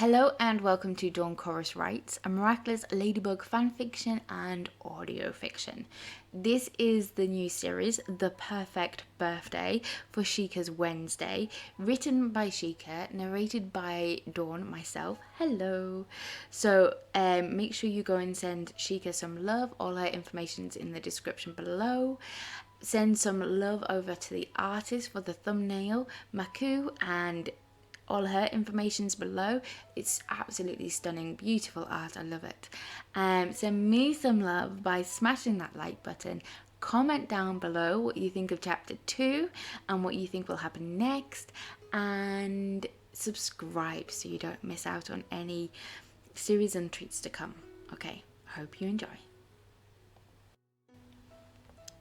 Hello and welcome to Dawn Chorus Writes, a Miraculous Ladybug fanfiction and audio fiction. This is the new series, The Perfect Birthday for Jheqia's Wednesday, written by Jheqia, narrated by Dawn, myself. Hello. So make sure you go and send Jheqia some love. All her information's in the description below. Send some love over to the artist for the thumbnail, Maku, and all her information's below. It's absolutely stunning, beautiful art. I love it. Send me some love by smashing that like button. Comment down below what you think of chapter 2 and what you think will happen next, and subscribe so you don't miss out on any series and treats to come. Okay, hope you enjoy.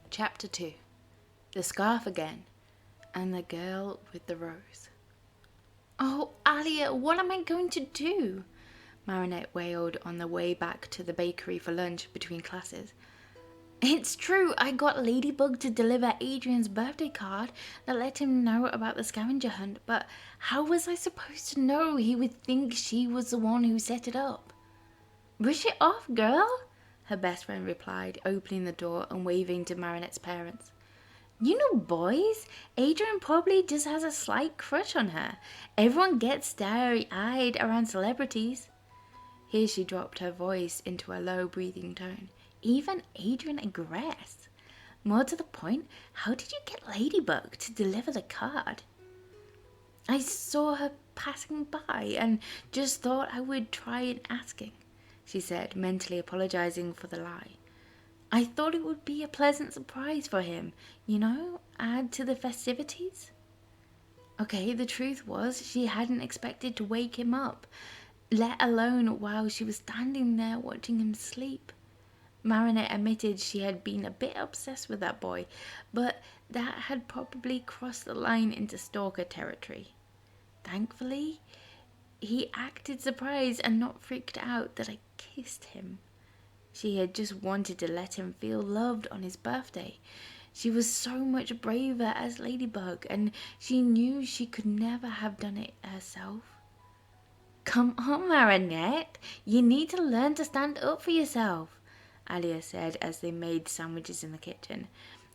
Chapter 2. The scarf again, and the girl with the rose. Oh, Alia, what am I going to do? Marinette wailed on the way back to the bakery for lunch between classes. It's true, I got Ladybug to deliver Adrien's birthday card that let him know about the scavenger hunt, but how was I supposed to know he would think she was the one who set it up? Brush it off, girl, her best friend replied, opening the door and waving to Marinette's parents. You know, boys, Adrien probably just has a slight crush on her. Everyone gets starry-eyed around celebrities. Here she dropped her voice into a low breathing tone. Even Adrien agrees. More to the point, how did you get Ladybug to deliver the card? I saw her passing by and just thought I would try and asking, she said, mentally apologizing for the lie. I thought it would be a pleasant surprise for him, you know, add to the festivities. Okay, the truth was she hadn't expected to wake him up, let alone while she was standing there watching him sleep. Marinette admitted she had been a bit obsessed with that boy, but that had probably crossed the line into stalker territory. Thankfully, he acted surprised and not freaked out that I kissed him. She had just wanted to let him feel loved on his birthday. She was so much braver as Ladybug, and she knew she could never have done it herself. Come on, Marinette, you need to learn to stand up for yourself, Alia said as they made sandwiches in the kitchen.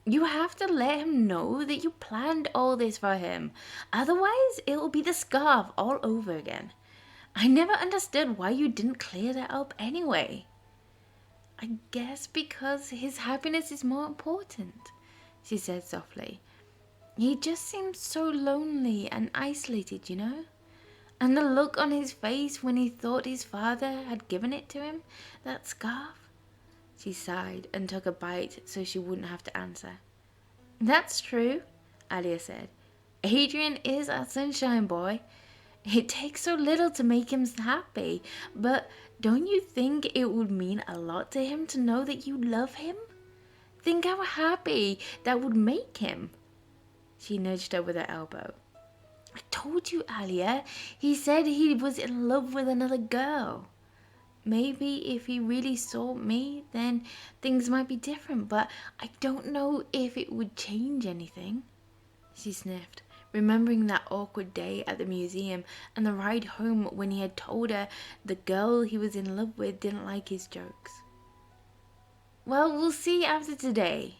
You have to let him know that you planned all this for him. Otherwise, it will be the scarf all over again. I never understood why you didn't clear that up anyway. I guess because his happiness is more important, she said softly. He just seems so lonely and isolated, you know? And the look on his face when he thought his father had given it to him, that scarf. She sighed and took a bite so she wouldn't have to answer. That's true, Alia said. Adrien is our sunshine boy. It takes so little to make him happy, but don't you think it would mean a lot to him to know that you love him? Think how happy that would make him. She nudged her with her elbow. I told you, Alia, he said he was in love with another girl. Maybe if he really saw me, then things might be different, but I don't know if it would change anything. She sniffed, remembering that awkward day at the museum and the ride home when he had told her the girl he was in love with didn't like his jokes. Well, we'll see after today,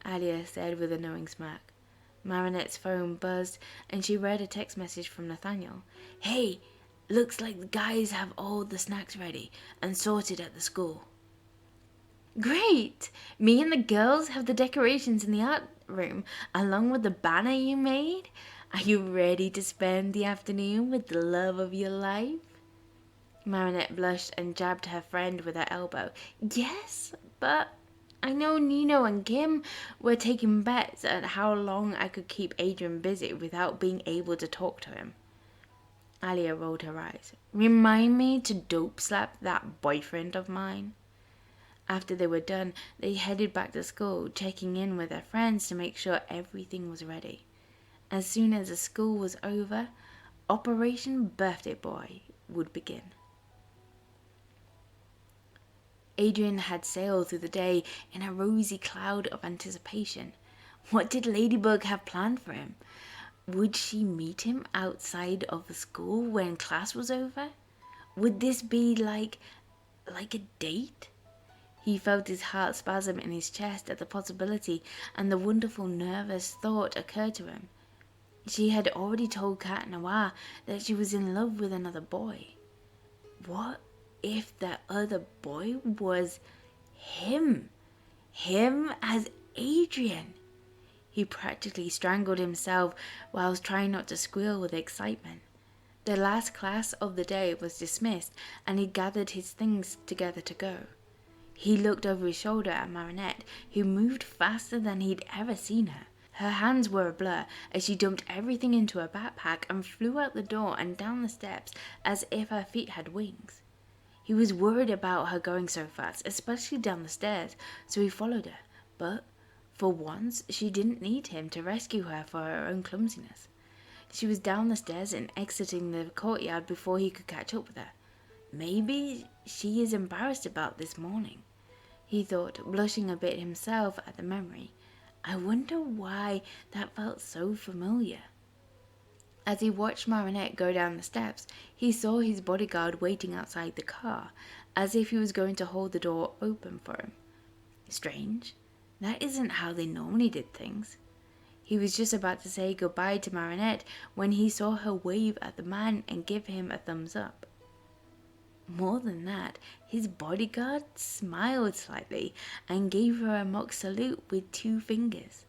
Alia said with a knowing smirk. Marinette's phone buzzed and she read a text message from Nathaniel. Hey, looks like the guys have all the snacks ready and sorted at the school. Great! Me and the girls have the decorations in the art room along with the banner you made. Are you ready to spend the afternoon with the love of your life? Marinette blushed and jabbed her friend with her elbow. Yes, but I know Nino and Kim were taking bets at how long I could keep Adrien busy without being able to talk to him. Alia rolled her eyes. Remind me to dope slap that boyfriend of mine. After they were done, they headed back to school, checking in with their friends to make sure everything was ready. As soon as the school was over, Operation Birthday Boy would begin. Adrien had sailed through the day in a rosy cloud of anticipation. What did Ladybug have planned for him? Would she meet him outside of the school when class was over? Would this be like a date? He felt his heart spasm in his chest at the possibility, and the wonderful nervous thought occurred to him. She had already told Cat Noir that she was in love with another boy. What if that other boy was him? Him as Adrien? He practically strangled himself whilst trying not to squeal with excitement. The last class of the day was dismissed, and he gathered his things together to go. He looked over his shoulder at Marinette, who moved faster than he'd ever seen her. Her hands were a blur as she dumped everything into her backpack and flew out the door and down the steps as if her feet had wings. He was worried about her going so fast, especially down the stairs, so he followed her. But for once, she didn't need him to rescue her for her own clumsiness. She was down the stairs and exiting the courtyard before he could catch up with her. Maybe she is embarrassed about this morning, he thought, blushing a bit himself at the memory. I wonder why that felt so familiar. As he watched Marinette go down the steps, he saw his bodyguard waiting outside the car, as if he was going to hold the door open for him. Strange. That isn't how they normally did things. He was just about to say goodbye to Marinette when he saw her wave at the man and give him a thumbs up. More than that, his bodyguard smiled slightly and gave her a mock salute with 2 fingers.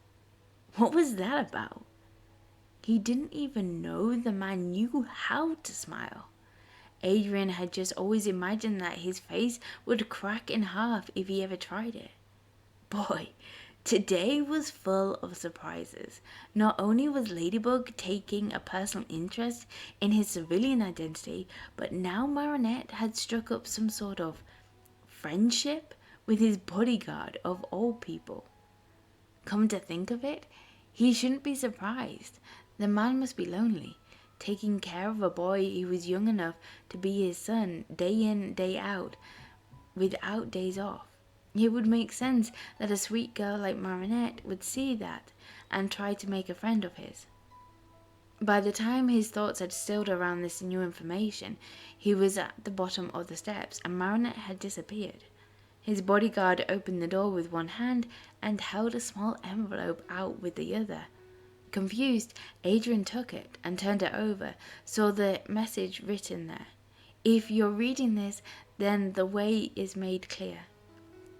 What was that about? He didn't even know the man knew how to smile. Adrien had just always imagined that his face would crack in half if he ever tried it. Boy, today was full of surprises. Not only was Ladybug taking a personal interest in his civilian identity, but now Marinette had struck up some sort of friendship with his bodyguard of all people. Come to think of it, he shouldn't be surprised. The man must be lonely, taking care of a boy who was young enough to be his son day in, day out, without days off. It would make sense that a sweet girl like Marinette would see that and try to make a friend of his. By the time his thoughts had stilled around this new information, he was at the bottom of the steps and Marinette had disappeared. His bodyguard opened the door with one hand and held a small envelope out with the other. Confused, Adrien took it and turned it over, saw the message written there. If you're reading this, then the way is made clear.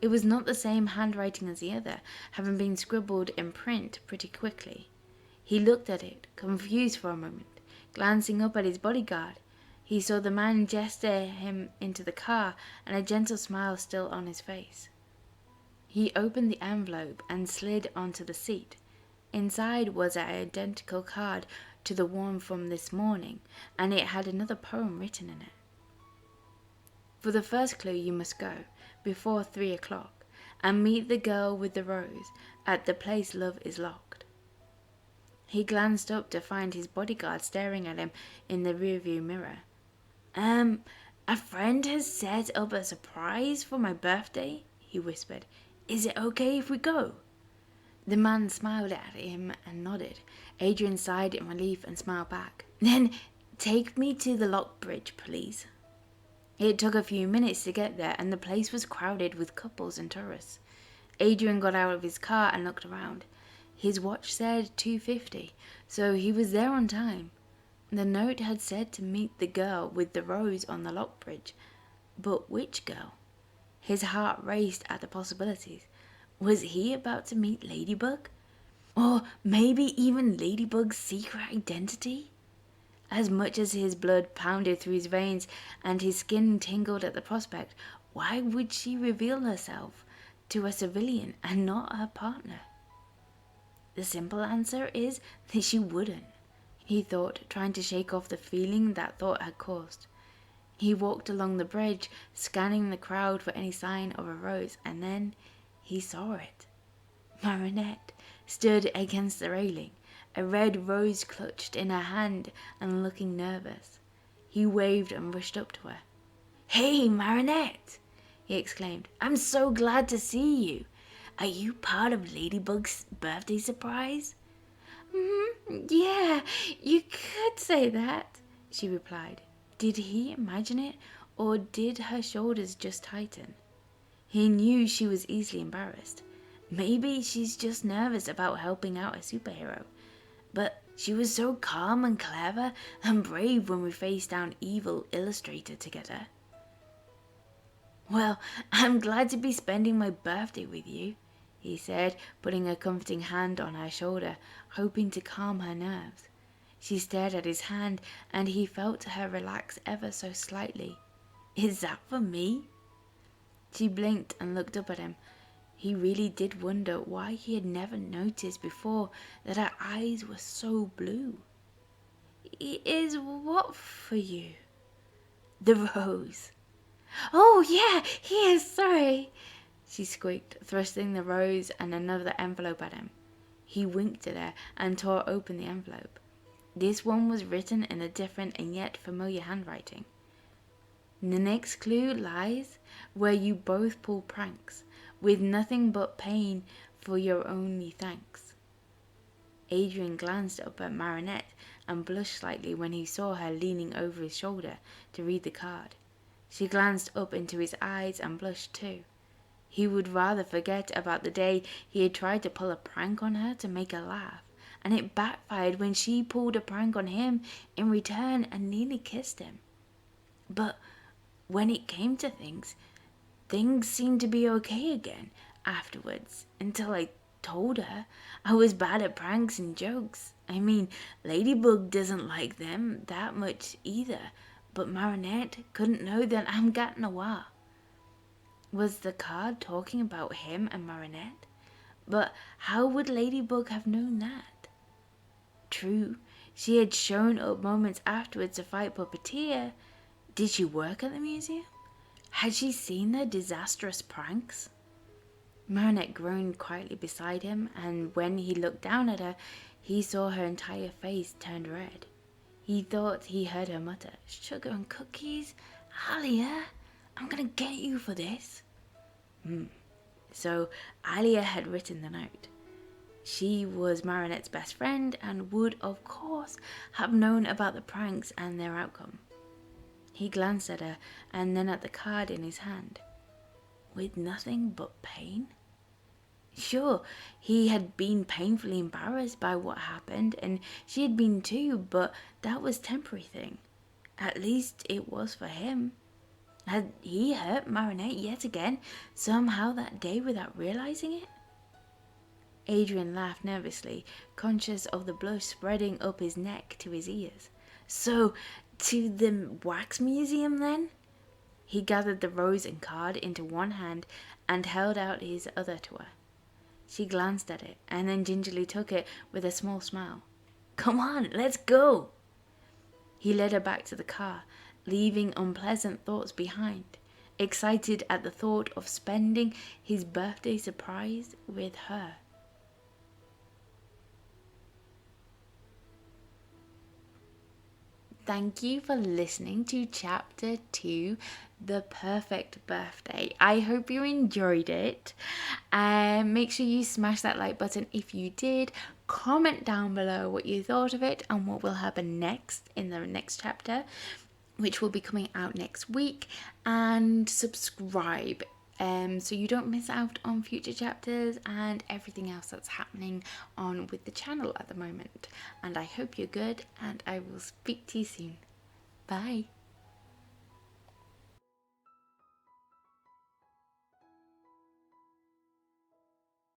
It was not the same handwriting as the other, having been scribbled in print pretty quickly. He looked at it, confused for a moment. Glancing up at his bodyguard, he saw the man gesture him into the car and a gentle smile still on his face. He opened the envelope and slid onto the seat. Inside was an identical card to the one from this morning, and it had another poem written in it. For the first clue you must go, before 3 o'clock, and meet the girl with the rose, at the place love is locked. He glanced up to find his bodyguard staring at him in the rearview mirror. A friend has set up a surprise for my birthday, he whispered. Is it okay if we go? The man smiled at him and nodded. Adrien sighed in relief and smiled back. Then take me to the lock bridge, please. It took a few minutes to get there, and the place was crowded with couples and tourists. Adrien got out of his car and looked around. His watch said 2:50, so he was there on time. The note had said to meet the girl with the rose on the lock bridge. But which girl? His heart raced at the possibilities. Was he about to meet Ladybug? Or maybe even Ladybug's secret identity? As much as his blood pounded through his veins and his skin tingled at the prospect, why would she reveal herself to a civilian and not her partner? The simple answer is that she wouldn't, he thought, trying to shake off the feeling that thought had caused. He walked along the bridge, scanning the crowd for any sign of a rose, and then he saw it. Marinette stood against the railing, a red rose clutched in her hand and looking nervous. He waved and rushed up to her. Hey, Marinette, he exclaimed. I'm so glad to see you. Are you part of Ladybug's birthday surprise? Yeah, you could say that, she replied. Did he imagine it, or did her shoulders just tighten? He knew she was easily embarrassed. Maybe she's just nervous about helping out a superhero. But she was so calm and clever and brave when we faced down evil illustrator together. Well, I'm glad to be spending my birthday with you, he said, putting a comforting hand on her shoulder, hoping to calm her nerves. She stared at his hand, and he felt her relax ever so slightly. Is that for me? She blinked and looked up at him. He really did wonder why he had never noticed before that her eyes were so blue. Is what for you? The rose. Oh, yeah, here, sorry, she squeaked, thrusting the rose and another envelope at him. He winked at her and tore open the envelope. This one was written in a different and yet familiar handwriting. The next clue lies where you both pull pranks, with nothing but pain for your only thanks. Adrien glanced up at Marinette and blushed slightly when he saw her leaning over his shoulder to read the card. She glanced up into his eyes and blushed too. He would rather forget about the day he had tried to pull a prank on her to make her laugh, and it backfired when she pulled a prank on him in return and nearly kissed him. But when it came to things seemed to be okay again afterwards, until I told her I was bad at pranks and jokes. I mean, Ladybug doesn't like them that much either, but Marinette couldn't know that I'm gâte noir. Was the card talking about him and Marinette? But how would Ladybug have known that? True, she had shown up moments afterwards to fight Puppeteer. Did she work at the museum? Had she seen their disastrous pranks? Marinette groaned quietly beside him, and when he looked down at her, he saw her entire face turned red. He thought he heard her mutter, "Sugar and cookies? Alia, I'm gonna get you for this." So Alia had written the note. She was Marinette's best friend and would, of course, have known about the pranks and their outcome. He glanced at her and then at the card in his hand. With nothing but pain? Sure, he had been painfully embarrassed by what happened, and she had been too, but that was a temporary thing. At least it was for him. Had he hurt Marinette yet again, somehow that day without realizing it? Adrien laughed nervously, conscious of the blush spreading up his neck to his ears. So, to the wax museum then? He gathered the rose and card into one hand and held out his other to her. She glanced at it and then gingerly took it with a small smile. "Come on, let's go!" He led her back to the car, leaving unpleasant thoughts behind, excited at the thought of spending his birthday surprise with her. Thank you for listening to Chapter 2, The Perfect Birthday. I hope you enjoyed it. Make sure you smash that like button if you did. Comment down below what you thought of it and what will happen next in the next chapter, which will be coming out next week. And subscribe so you don't miss out on future chapters and everything else that's happening on with the channel at the moment. And I hope you're good, and I will speak to you soon. Bye.